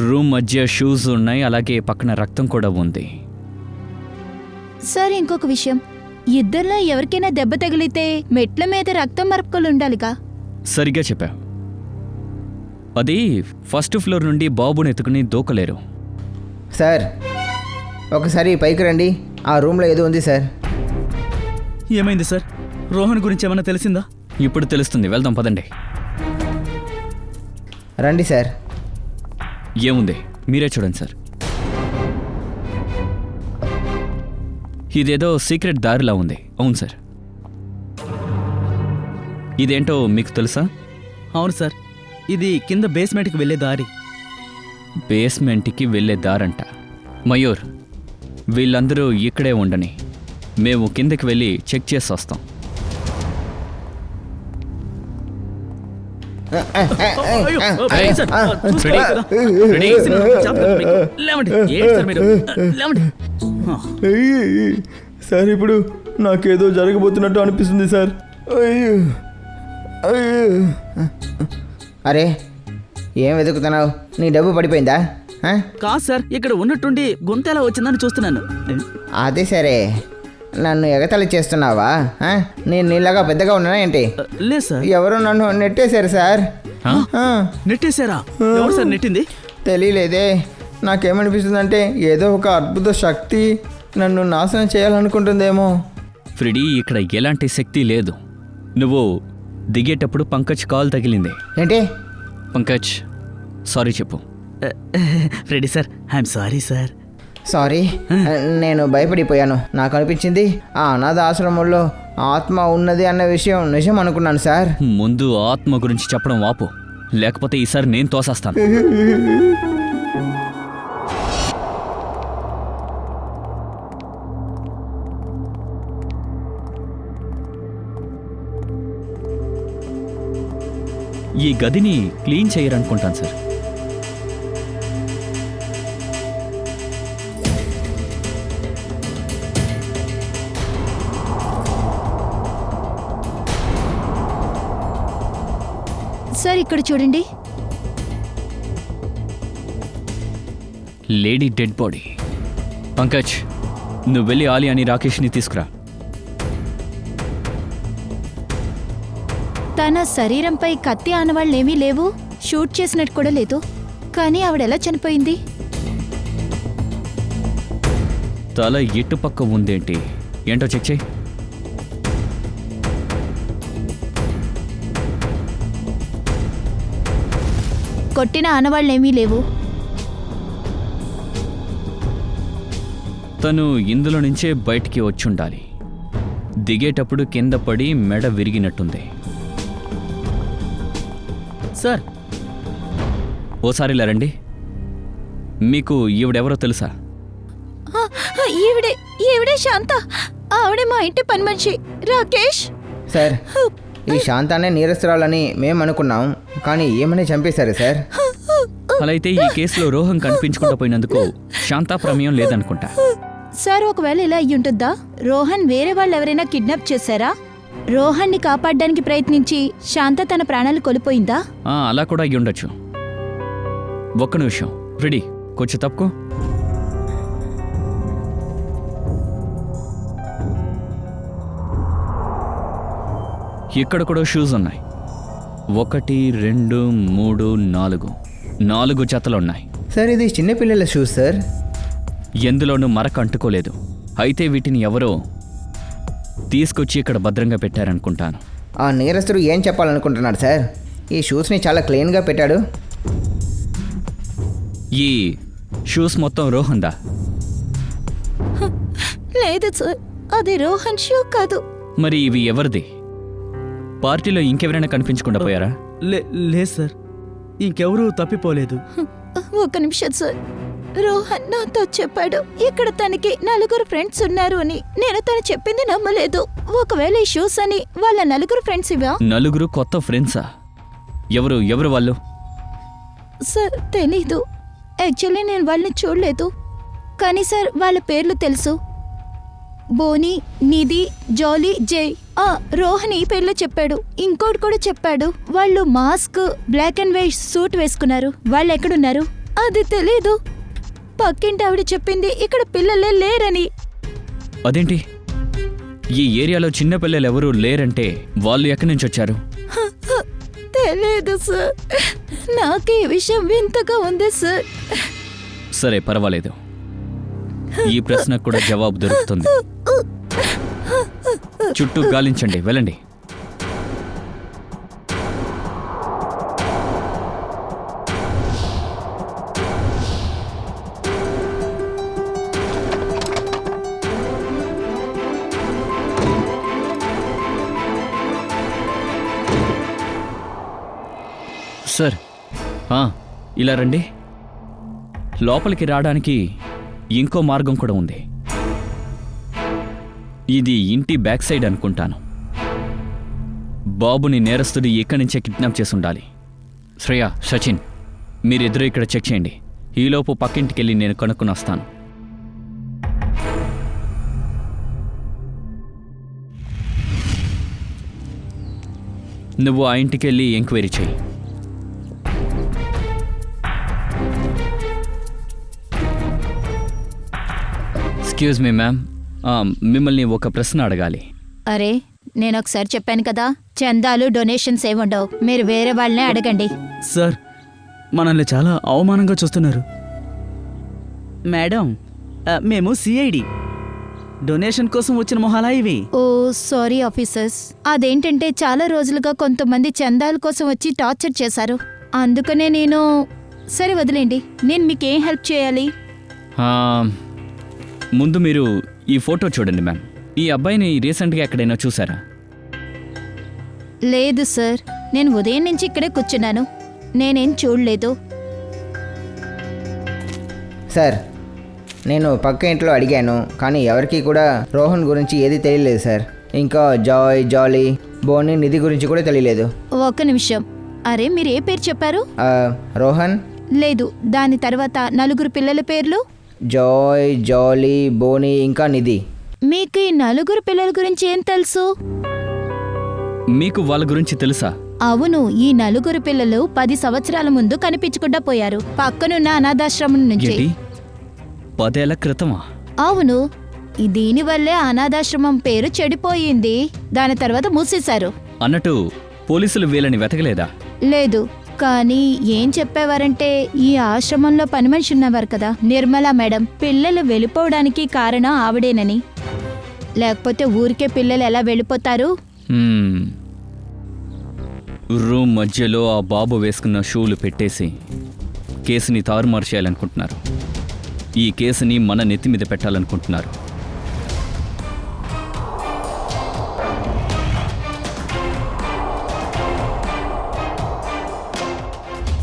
రూమ్ మధ్య షూస్ ఉన్నాయి, అలాగే పక్కన రక్తం కూడా ఉంది.
సార్, ఇంకొక విషయం, ఇద్దరిలో ఎవరికైనా దెబ్బ తగిలితే మెట్ల మీద రక్తం మరకలు ఉండాలిగా.
సరిగ్గా చెప్పావు. అది ఫస్ట్ ఫ్లోర్ నుండి బాబుని ఎత్తుకుని దూకలేరు.
సార్, ఒకసారి పైకి రండి, ఆ రూమ్లో ఏదో ఉంది సార్.
ఏమైంది సార్? రోహన్ గురించి ఏమైనా తెలిసిందా?
ఇప్పుడు తెలుస్తుంది, వెళ్దాం పదండి.
రండి సార్.
ఏముంది మీరే చూడండి సార్. ఇదేదో సీక్రెట్ దారిలా ఉంది. అవును సార్. ఇదేంటో మీకు తెలుసా?
అవును సార్, ఇది కింద బేస్మెంట్కి వెళ్ళే దారి.
బేస్మెంట్కి వెళ్ళే దారంట. మయూర్, వీళ్ళందరూ ఇక్కడే ఉండని, మేము కిందకి వెళ్ళి చెక్ చేసి వస్తాం.
సార్, ఇప్పుడు నాకేదో జరగబోతున్నట్టు అనిపిస్తుంది సార్.
అరే, ఏం వెతుకుతున్నావు? నీ డబ్బు పడిపోయిందా?
కాదు సార్, ఇక్కడ ఉన్నట్టుండి గొంతు ఎలా వచ్చిందని చూస్తున్నాను.
అదే సరే, నన్ను ఎగతాళి చేస్తున్నావా? నేను నీలాగా పెద్దగా ఉన్నానా ఏంటి?
లేదు సార్.
ఎవరో నన్ను నెట్టేశారు సార్.
నెట్టేశారా? ఎవరు సార్ నెట్టింది?
తెలియలేదే. నాకేమనిపిస్తుందంటే ఏదో ఒక అద్భుత శక్తి నన్ను నాశనం చేయాలనుకుంటుందేమో.
ఫ్రెడీ, ఇక్కడ ఎలాంటి శక్తి లేదు. నువ్వు దిగేటప్పుడు పంకజ్ కాల్ తగిలింది.
ఏంటి?
పంకజ్, సారీ చెప్పు.
Freddie sir, I'm sorry sir.
Sorry, నేను భయపడిపోయాను. నాకు అనిపించింది ఆ అనాథ ఆశ్రమంలో ఆత్మ ఉన్నది అన్న విషయం నిజం అనుకున్నాను సార్.
ముందు ఆత్మ గురించి చెప్పడం ఆపు, లేకపోతే ఈసారి నేను తోసేస్తాను. ఈ గదిని క్లీన్ చేయరనుకుంటాను సార్.
సార్, ఇక్కడ చూడండి.
Lady dead body. పంకజ్, నువ్వు వెళ్ళి ఆలియాని రాకేష్ని తీసుకురా.
తన శరీరంపై కత్తి ఆనవాళ్ళేమీ లేవు, షూట్ చేసినట్టు కూడా లేదు. కానీ ఆవిడెలా చనిపోయింది?
తల ఇటుపక్క ఉందేంటి? ఏంటో చెక్ చేయి.
కొట్టిన ఆనవాళ్ళేమీ లేవు.
తను ఇందులో నుంచే బయటికి వచ్చుండాలి. దిగేటప్పుడు కింద పడి మెడ విరిగినట్టుంది.
సార్,
ఓసారి ఇలా రండి. మీకు ఈవిడెవరో తెలుసా?
ఆ, ఈవిడే శాంత. ఆవిడే మా ఇంటి పని మనిషి, రాకేష్.
సార్, ఈ శాంతానే నేరస్తురాలని మేము అనుకున్నాం, కానీ ఏమని చంపేశారు సార్.
అలా అయితే ఈ కేసులో రోహన్ కనిపించకుండా పోయినందుకు శాంతా ప్రమేయం లేదనుకుంటా.
సార్, ఒకవేళ ఇలా అయ్యుంటుందా? రోహన్ వేరే వాళ్ళు ఎవరైనా కిడ్నాప్ చేశారా? రోహన్ని కాపాడడానికి ప్రయత్నించి శాంత తన ప్రాణాలు కోల్పోయిందా?
అలా కూడా అయ్యి ఉండొచ్చు. ఒక్క నిమిషం, రెడీ, కొంచెం తప్పుకో. ఇక్కడ కూడా షూస్ ఉన్నాయి. 1, 2, 3, 4 జతలున్నాయి.
సార్, ఇది చిన్నపిల్లల షూస్ సార్.
ఎందులోనూ మరక అంటుకోలేదు. అయితే వీటిని ఎవరో తీసుకొచ్చి ఇక్కడ భద్రంగా పెట్టారనుకుంటాను.
ఆ నేరస్తుడు ఏం చెప్పాలనుకుంటున్నాడు సార్? ఈ షూస్ని చాలా క్లీన్గా పెట్టాడు.
ఈ షూస్ మొత్తం రోహన్దా?
లేదు సార్, అది రోహన్ షూ కాదు.
మరి ఇవి ఎవరిది? పార్టీలో ఇంకెవరైనా కనిపించకుండా పోయారా?
లేదు సార్, ఇంకెవరూ తప్పిపోలేదు.
ఒక నిమిషం సార్, రోహన్ నాతో చెప్పాడు ఇక్కడ తనకి 4 ఫ్రెండ్స్ ఉన్నారు అని. నేను తను చెప్పింది నమ్మలేదు. ఒకవేళ ఈ షూస్ అని వాళ్ళ 4 ఫ్రెండ్స్ ఇవా?
4 కొత్త ఫ్రెండ్సా? ఎవరు వాళ్ళు?
సార్, తెలీదు. యాక్చువల్లీ నేను వాళ్ళని చూడలేదు. కానీ సార్, వాళ్ళ పేర్లు తెలుసు. బోనీ, నిధి, జాలీ, జై. రోహన్ ఈ పేర్లో చెప్పాడు. ఇంకోటి కూడా చెప్పాడు. వాళ్ళు mask, black and white suit వేసుకున్నారు. వాళ్ళు ఎక్కడున్నారు అది తెలీదు. పక్కింటి ఆవిడ చెప్పింది ఇక్కడ పిల్లలే లేరని.
అదేంటి? ఈ ఏరియాలో చిన్న పిల్లలు ఎవరూ లేరంటే వాళ్ళు ఎక్కడి నుంచి వచ్చారు?
తెలీదు సార్, నాకు ఈ విషయం వింతగా ఉంది సార్.
సరే, పర్వాలేదు. ఈ ప్రశ్నకు కూడా జవాబు దొరుకుతుంది. చుట్టూ గాలించండి, వెళ్ళండి. సార్, ఇలా రండి. లోపలికి రావడానికి ఇంకో మార్గం కూడా ఉంది. ఇది ఇంటి బ్యాక్ సైడ్ అనుకుంటాను. బాబుని నేరస్తుడు ఇక్కడి నుంచే కిడ్నాప్ చేసి ఉండాలి. శ్రేయ, సచిన్, మీరిద్దరూ ఇక్కడ చెక్ చేయండి. ఈలోపు పక్కింటికెళ్ళి నేను కనుక్కుని వస్తాను. నువ్వు ఆ ఇంటికెళ్ళి ఎంక్వైరీ చెయ్యి. ఎక్స్క్యూజ్ మీ మ్యామ్, మిమ్మల్ని ఒక ప్రశ్న అడగాలి.
అరే, నేను ఒకసారి చెప్పాను కదా, చందాలు డొనేషన్స్ ఏముండవు. మీరు వేరే వాళ్ళనే అడగండి.
సార్, మనల్ని చాలా అవమానంగా చూస్తున్నారు. మేడం, మేము సిఐడి. డొనేషన్ కోసం వచ్చిన మొహాలా ఇవి?
ఓ సారీ ఆఫీసర్స్. అదేంటంటే చాలా రోజులుగా కొంతమంది చందాల కోసం వచ్చి టార్చర్ చేశారు. అందుకనే నేను... సరే వదిలేండి, నేను మీకేం హెల్ప్ చేయాలి?
ముందు మీరు ఈ ఫోటో చూడండి మ్యామ్. ఈ అబ్బాయిని రీసెంట్గా ఎక్కడైనా చూసారా?
లేదు సార్, నేను ఉదయం నుంచి ఇక్కడే కూర్చున్నాను. నేనేం చూడలేదు.
సార్, నేను పక్క ఇంట్లో అడిగాను, కానీ ఎవరికి కూడా రోహన్ గురించి ఏది తెలియలేదు సార్. ఇంకా జాయ్, జాలీ, బోనీ, నిధి గురించి కూడా తెలియలేదు.
ఒక్క నిమిషం. అరే, మీరు ఏ పేరు చెప్పారు?
రోహన్.
లేదు, దాని తర్వాత 4 పిల్లల పేర్లు.
జాయ్, జాలీ, బోనీ, ఇంకా నిధి.
మీకు ఈ 4 పిల్లల గురించి ఏం తెలుసు?
మీకు వాళ్ళ గురించి తెలుసా?
అవును, ఈ 4 పిల్లలు 10 సంవత్సరాల ముందు కనిపించకుండా పోయారు, పక్కనున్న అనాథాశ్రమం నుంచి.
10 ఏళ్ల క్రితమా?
అవును, దీనివల్లే అనాథాశ్రమం పేరు చెడిపోయింది. దాని తర్వాత మూసేశారు.
అన్నట్టు పోలీసులు వీళ్ళని వెతకలేదా?
లేదు, కానీ ఏం చెప్పేవారంటే ఈ ఆశ్రమంలో పని మనిషి ఉన్నవారు కదా నిర్మలా మేడం, పిల్లలు వెళ్ళిపోవడానికి కారణం ఆవిడేనని. లేకపోతే ఊరికే పిల్లలు ఎలా వెళ్ళిపోతారు?
రూమ్ మధ్యలో ఆ బాబు వేసుకున్న షూలు పెట్టేసి కేసుని తారుమారు చేయాలనుకుంటున్నారు. ఈ కేసుని మన నెత్తి మీద పెట్టాలనుకుంటున్నారు.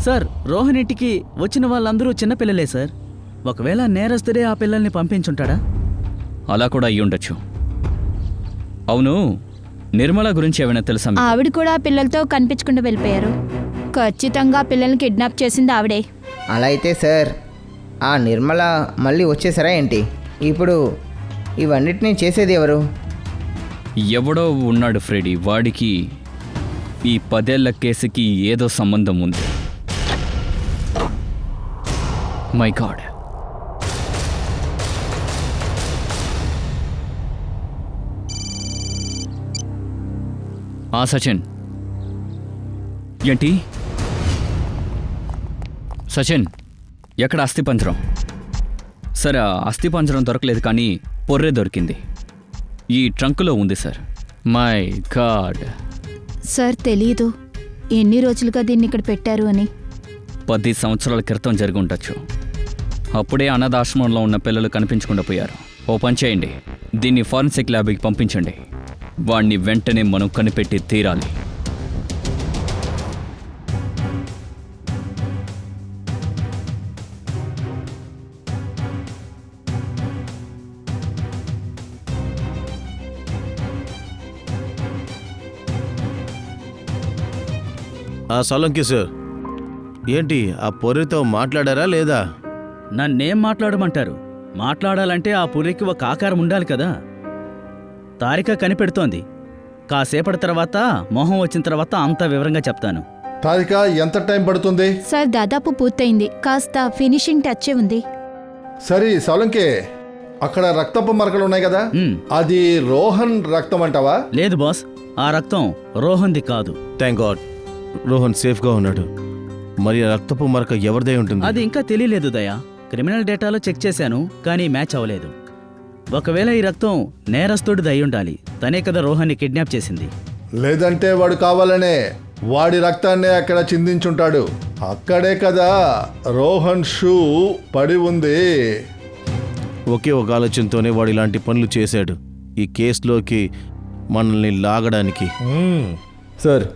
సార్, రోహన్ ఇంటికి వచ్చిన వాళ్ళందరూ చిన్నపిల్లలే సార్. ఒకవేళ నేరస్తుడే ఆ పిల్లల్ని పంపించుంటాడా?
అలా కూడా అయ్యి ఉండొచ్చు. అవును, నిర్మల గురించి ఏమైనా తెలుసా మీకు?
ఆవిడ కూడా ఆ పిల్లలతో కనిపించకుండా వెళ్ళిపోయారు. ఖచ్చితంగా పిల్లల్ని కిడ్నాప్ చేసింది ఆవిడే.
అలా అయితే సార్, ఆ నిర్మల మళ్ళీ వచ్చేసారా ఏంటి? ఇప్పుడు ఇవన్నిటినీ చేసేది ఎవరు?
ఎవడో ఉన్నాడు ఫ్రెడీ, వాడికి ఈ 10 ఏళ్ల కేసుకి ఏదో సంబంధం ఉంది. My god. సచిన్. ఏంటి సచిన్, ఎక్కడ అస్థిపంజరం? సార్, అస్థిపంజరం దొరకలేదు, కానీ పొర్రే దొరికింది. ఈ ట్రంకులో ఉంది సార్. My God.
సార్ తెలీదు ఎన్ని రోజులుగా దీన్ని ఇక్కడ పెట్టారు అని.
10 సంవత్సరాల క్రితం జరిగి ఉండొచ్చు. అప్పుడే అనాథాశ్రమంలో ఉన్న పిల్లలు కనిపించకుండా పోయారు. ఓ పని చేయండి, దీన్ని ఫారెన్సిక్ ల్యాబ్కి పంపించండి. వాణ్ణి వెంటనే మనం కనిపెట్టి తీరాలి.
సోలంకి సార్, ఏంటి ఆ పొర్రితో మాట్లాడారా లేదా?
నన్నేం మాట్లాడమంటారు? మాట్లాడాలంటే ఆ పుర్రెకి ఒక ఆకారం ఉండాలి కదా. తారిక కనిపెడుతోంది. కాసేపటి తర్వాత మొహం వచ్చిన తర్వాత అంతా వివరంగా చెప్తాను.
తారిక, ఎంత టైం పడుతుంది?
సార్ దాదాపు పూర్తయింది, కాస్త ఫినిషింగ్ టచ్ ఉంది.
సరే సోలంకి, అక్కడ రక్తపు మరకలు ఉన్నాయి కదా,
మ్.
అది రోహన్ రక్తం అంటావా?
లేదు బాస్, ఆ రక్తం రోహన్ది కాదు.
థ్యాంక్ గాడ్, రోహన్ సేఫ్గా ఉన్నాడు. మరి ఆ రక్తపు మరక ఎవరిదై ఉంటుంది?
అది ఇంకా తెలియలేదు దయా. క్రిమినల్ డేటాలో చెక్ చేశాను, కానీ మ్యాచ్ అవ్వలేదు. ఒకవేళ ఈ రక్తం నేరస్తుడిది అయి ఉండాలి. తనే కదా రోహన్ని కిడ్నాప్ చేసింది.
లేదంటే వాడు కావాలనే వాడి రక్తాన్నే అక్కడ చిందించుంటాడు. అక్కడే కదా రోహన్ షూ పడి ఉంది.
ఒకే ఒక ఆలోచనతోనే వాడు ఇలాంటి పనులు చేశాడు, ఈ కేసులోకి మనల్ని లాగడానికి.
సార్,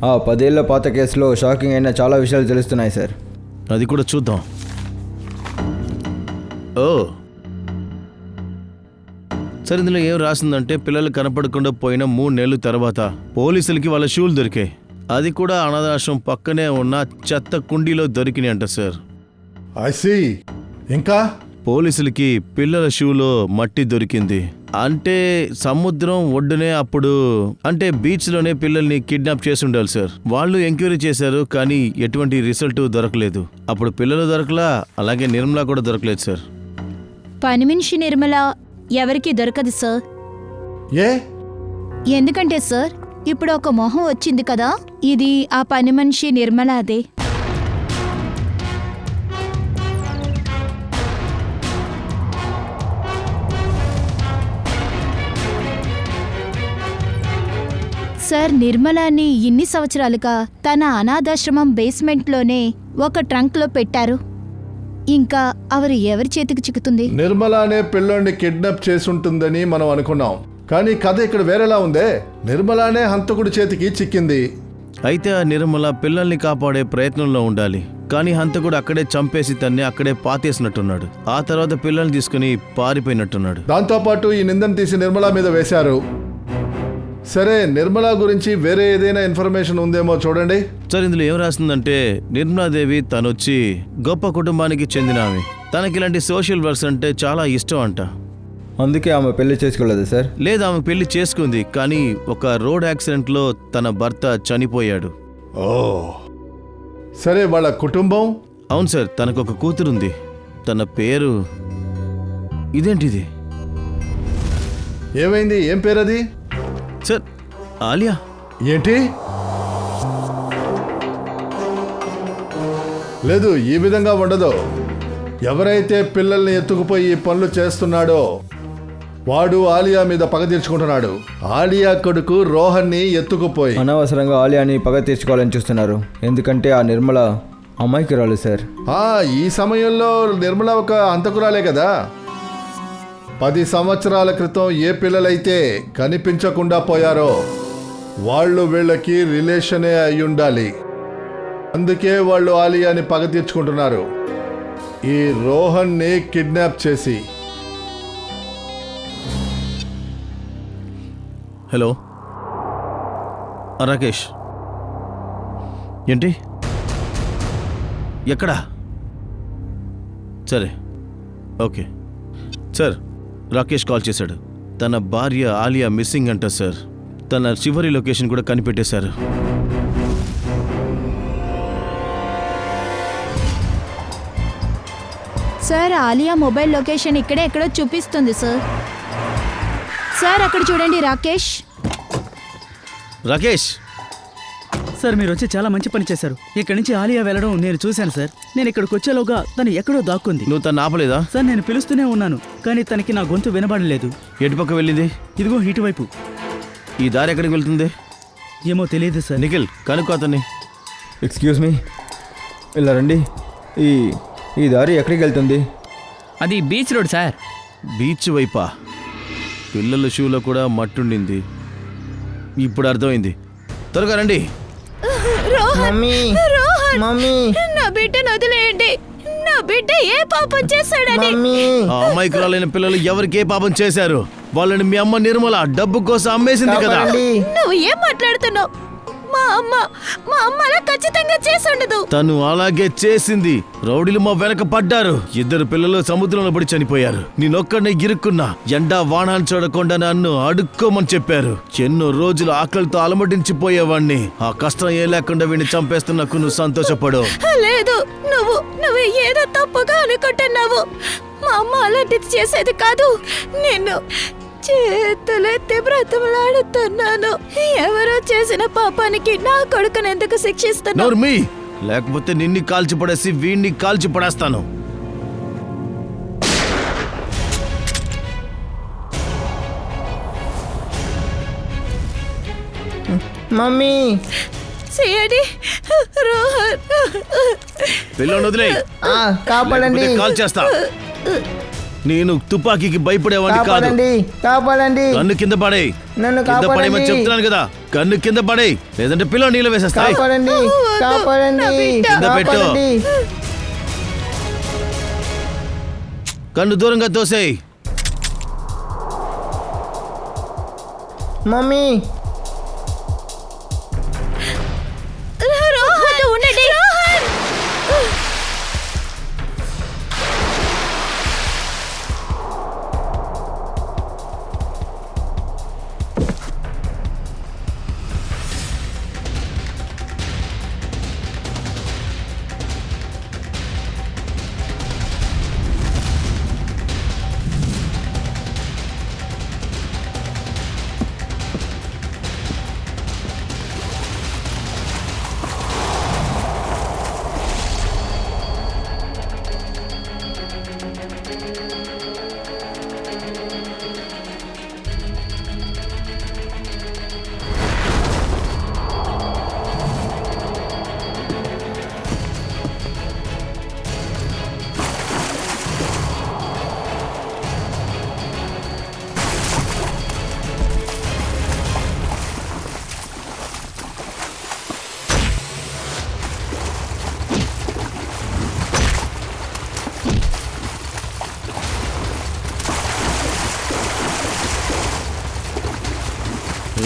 ఆ 10 ఏళ్ల పాత కేసులో షాకింగ్ అయిన చాలా విషయాలు తెలుస్తున్నాయి సార్.
అది కూడా చూద్దాం. ఓ సరే, ఇందులో ఏం రాసిందంటే పిల్లలు కనపడకుండా పోయిన 3 నెలల తర్వాత పోలీసులకి వాళ్ళ షూలు దొరికాయి. అది కూడా అనాథాశ్రమం పక్కనే ఉన్న చెత్త కుండీలో దొరికినాయి అంట సార్.
I see. ఇంకా
పోలీసులకి పిల్లల షూలో మట్టి దొరికింది. అంటే సముద్రం ఒడ్డునే, అప్పుడు అంటే బీచ్లోనే పిల్లల్ని కిడ్నాప్ చేసి ఉండాలి సార్. వాళ్ళు ఎంక్వైరీ చేశారు, కానీ ఎటువంటి రిజల్ట్ దొరకలేదు. అప్పుడు పిల్లలు దొరకలా, అలాగే నిర్మల కూడా దొరకలేదు సార్.
పని మనిషి నిర్మల ఎవరికీ దొరకదు సార్.
ఏ?
ఎందుకంటే సార్, ఇప్పుడు ఒక మొహం వచ్చింది కదా, ఇది ఆ పని మనిషి నిర్మల అదే. సార్, నిర్మలాని ఇన్ని సంవత్సరాలుగా తన అనాథాశ్రమం బేస్మెంట్లోనే ఒక ట్రంక్లో పెట్టారు. ఇంకా అవరు ఎవరి చేతికి చిక్కుతుంది?
నిర్మల అనే పిల్లోడిని కిడ్నాప్ చేసుంటుందని మనం అనుకున్నాం, కానీ కథ ఇక్కడ వేరేలా ఉందే. నిర్మలానే హంతకుడి చేతికి చిక్కింది.
అయితే ఆ నిర్మల పిల్లల్ని కాపాడే ప్రయత్నంలో ఉండాలి, కానీ హంతకుడు అక్కడే చంపేసి తన్ని అక్కడే పాతేసినట్టున్నాడు. ఆ తర్వాత పిల్లల్ని తీసుకుని పారిపోయినట్టున్నాడు.
దాంతోపాటు ఈ నిందను తీసి నిర్మల మీద వేశారు. సరే, నిర్మల గురించి వేరే ఏదైనా ఇన్ఫర్మేషన్ ఉందేమో చూడండి.
సార్, ఇందులో ఏం రాస్తుందంటే నిర్మలాదేవి తనొచ్చి గొప్ప కుటుంబానికి చెందిన ఆమె. తనకి ఇలాంటి సోషల్ వర్క్స్ అంటే చాలా ఇష్టం అంట.
అందుకే ఆమె పెళ్లి చేసుకోలేదు సార్.
లేదా ఆమె పెళ్లి చేసుకుంది, కానీ ఒక రోడ్ యాక్సిడెంట్లో తన భర్త చనిపోయాడు.
ఓ సరే, వాళ్ళ కుటుంబం?
అవును సార్, తనకు ఒక కూతురుంది. తన పేరు ఇదేంటిది?
ఏమైంది? ఏం పేరది?
సార్, ఆలియా.
ఏంటి? లేదు, ఈ విధంగా ఉండదు. ఎవరైతే పిల్లల్ని ఎత్తుకుపోయి ఈ పనులు చేస్తున్నాడో వాడు ఆలియా మీద పగ తీర్చుకుంటున్నాడు. ఆలియా కొడుకు రోహన్ని ఎత్తుకుపోయి
అనవసరంగా ఆలియాని పగ తీర్చుకోవాలని చూస్తున్నారు. ఎందుకంటే ఆ నిర్మల అమాయకురాలు సార్.
ఈ సమయంలో నిర్మల ఒక హంతకురాలే కదా. 10 సంవత్సరాల క్రితం ఏ పిల్లలైతే కనిపించకుండా పోయారో వాళ్ళు వీళ్ళకి రిలేషనే అయి ఉండాలి. అందుకే వాళ్ళు ఆలియాని పగ తీర్చుకుంటున్నారు ఈ రోహన్ని కిడ్నాప్ చేసి.
హలో రాకేష్, ఏంటి? ఎక్కడా? సరే, ఓకే సార్. రాకేష్ కాల్ చేశాడు. తన భార్య ఆలియా మిస్సింగ్ అంట సార్. తన చివరి లొకేషన్ కూడా కనిపెట్టేశారు.
సార్, ఆలియా మొబైల్ లొకేషన్ ఇక్కడే ఎక్కడో చూపిస్తుంది సార్. సార్, అక్కడ చూడండి రాకేష్.
రాకేష్,
సార్ మీరు వచ్చి చాలా మంచి పని చేశారు. ఇక్కడి నుంచి ఆలియా వెళ్ళడం నేను చూశాను సార్. నేను ఇక్కడికి వచ్చేలోగా తను ఎక్కడో దాక్కుంది.
నువ్వు తను ఆపలేదా?
సార్ నేను పిలుస్తూనే ఉన్నాను, కానీ తనకి నా గొంతు వినబడలేదు.
ఎటుపక్క వెళ్ళింది?
ఇదిగో ఇటువైపు.
ఈ దారి ఎక్కడికి వెళ్తుంది?
ఏమో తెలియదు సార్.
నిఖిల్, కనుక్కో అతన్ని.
ఎక్స్క్యూజ్ మీ, ఇలా రండి. ఈ ఈ దారి ఎక్కడికి వెళ్తుంది?
అది బీచ్ రోడ్ సార్.
బీచ్ వైపా? పిల్లల షూలో కూడా మట్టుండింది. ఇప్పుడు అర్థమైంది. త్వరగా రండి.
మమ్మీ మమ్మీ
నా బిడ్డను వదిలేయండి. నా బిడ్డ ఏ పాపం చేశాడని.
మమ్మీ
ఆ అమాయకురాలైన పిల్లలు ఎవరికి ఏ పాపం చేశారు? వాళ్ళని మీ అమ్మ నిర్మల డబ్బు కోసం అమ్మేసింది కదా.
కాపాడండి.
నువ్వు ఏం మాట్లాడుతున్నావు? మా అమ్మ అలా ఖచ్చితంగా చేసి ఉండదు.
తను అలాగే చేసింది. రౌడీలు మా వెనక పడ్డారు. 2 పిల్లలు సముద్రంలో పడి చనిపోయారు. నేనొక్కడిని ఇరుక్కున్నా. ఎండా వానాన్ని చూడకుండా నన్ను అడుక్కోమని చెప్పారు. ఎన్నో రోజులు ఆకలితో అలమటించిపోయేవాణ్ణి. ఆ కష్టం ఏ లేకుండా వీడిని చంపేస్తున్నకు నువ్వు సంతోషపడు.
లేదు, నువ్వు ఏదో తప్పుగా అనుకుంటున్నావు. మా అమ్మ అలాంటిది చేసేది కాదు. నేను చేతులెత్తి బ్రతమలాడుతున్నాను. ఎవరో చేసిన పాపానికి నా కొడుకుని ఎందుకు శిక్షిస్తున్నావు?
నోర్మి, లేకపోతే నిన్ని కాల్చి పడేసి వీణ్ణి కాల్చి పడేస్తాను.
మమ్మీ
సిఐడి రోహన్,
పిల్లని వదిలేయ్.
కాపాడండి
లేకపోతే కాల్ చేస్తా. నేను తుపాకీకి భయపడేవాడిని కాదు.
కాపాడండి కాపాడండి
కన్ను కింద పడే.
నన్ను
కింద పడేయమని
కాపాడండి
చెప్తున్నాను కదా. కన్ను కింద పడే, లేదంటే పిల్ల నీళ్ళు వేసేస్తాయి.
కాపాడండి కాపాడండి
కింద పెట్టు.
కాపాడండి.
కన్ను దూరంగా తోసేయ్.
మమ్మీ
రోహన్ ఉండండి.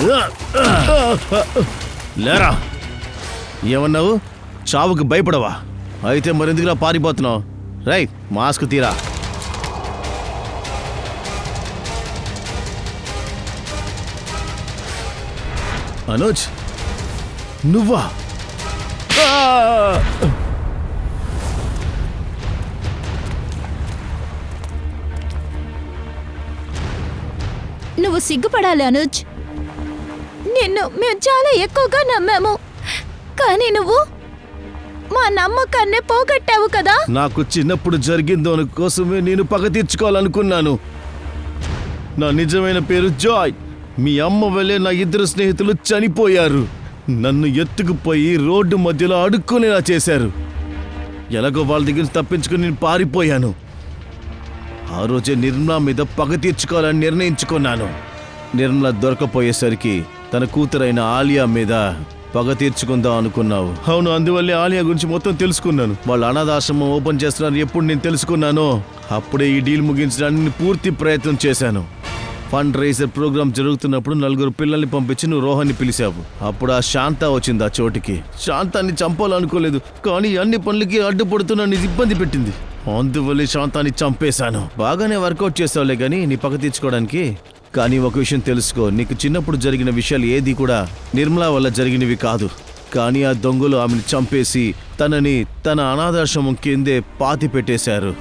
రోహన్,
లేరా. ఏమన్నావు? చావుకు భయపడవా? అయితే మరెందుకులా పారిపోతున్నావు? రై, మాస్క్ తీరా. అనుజ్, నువ్వా?
నువ్వు సిగ్గుపడాలి అనుజ్. నిన్ను మేము చాలా ఎక్కువగా నమ్మాము, కానీ నువ్వు మా నమ్మకాన్నే పోగొట్టావు కదా.
నాకు చిన్నప్పుడు జరిగిందో కోసమే నేను పగ తీర్చుకోవాలనుకున్నాను. నా నిజమైన పేరు జాయ్. మీ అమ్మ వల్లే నా 2 స్నేహితులు చనిపోయారు. నన్ను ఎత్తుకుపోయి రోడ్డు మధ్యలో అడుక్కునేలా చేశారు. ఎలాగో వాళ్ళ దగ్గర తప్పించుకుని నేను పారిపోయాను. ఆ రోజే నిర్మలా మీద పగ తీర్చుకోవాలని నిర్ణయించుకున్నాను. నిర్మలా దొరకపోయేసరికి తన కూతురైన ఆలియా మీద పగ తీర్చుకుందాం అనుకున్నావు. అవును, అందువల్లే ఆలియా గురించి మొత్తం తెలుసుకున్నాను. వాళ్ళ అనాథాశ్రమం ఓపెన్ చేస్తున్నారు ఎప్పుడు నేను తెలుసుకున్నానో అప్పుడే ఈ డీల్ ముగించడానికి నేను పూర్తి ప్రయత్నం చేశాను. ఫండ్ రైజర్ ప్రోగ్రామ్ జరుగుతున్నప్పుడు 4 పిల్లల్ని పంపించి నువ్వు రోహన్ని పిలిచావు. అప్పుడు ఆ శాంత వచ్చింది ఆ చోటికి. శాంతాన్ని చంపాలనుకోలేదు, కానీ అన్ని పనులకి అడ్డుపడుతూ నన్ను ఇబ్బంది పెట్టింది. అందువల్లే శాంతాన్ని చంపేశాను. బాగానే వర్కౌట్ చేసావులే కానీ నీ పగ తీర్చుకోవడానికి. కానీ ఒక విషయం తెలుసుకో, నీకు చిన్నప్పుడు జరిగిన విషయాలు ఏది కూడా నిర్మలా వల్ల జరిగినవి కాదు. కానీ ఆ దొంగలు ఆమెను చంపేసి తనని తన అనాథాశ్రమం కిందే పాతి పెట్టేశారు.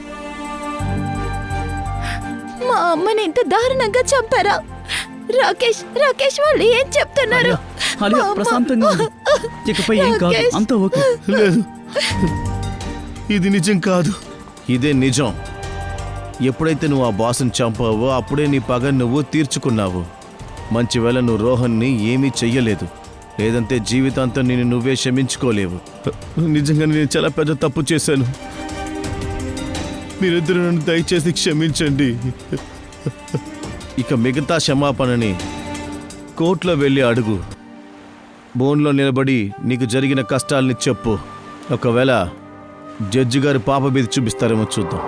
మా అమ్మని ఇంత దారుణంగా చంపారా? రాకేష్ వాళ్ళు ఏం చెప్తున్నారు?
ఆలియా ప్రశాంతంగా ఉంది. ఇకపై ఏం కాదు,
రాకేష్.
అంతా ఓకే.
లేదు, ఇది నిజం కాదు. ఇదే నిజం. ఎప్పుడైతే నువ్వు ఆ బాస్ని చంపావో అప్పుడే నీ పగ నువ్వు తీర్చుకున్నావు. మంచివేళ నువ్వు రోహన్ని ఏమీ చెయ్యలేదు, లేదంటే జీవితాంతం నేను నువ్వే క్షమించుకోలేవు. నిజంగా నేను చాలా పెద్ద తప్పు చేశాను. మీరిద్దరూ నన్ను దయచేసి క్షమించండి. ఇక మిగతా క్షమాపణని కోర్టులో వెళ్ళి అడుగు. బోన్లో నిలబడి నీకు జరిగిన కష్టాలని చెప్పు. ఒకవేళ జడ్జి గారు పాప మీద చూపిస్తారేమో చూద్దాం.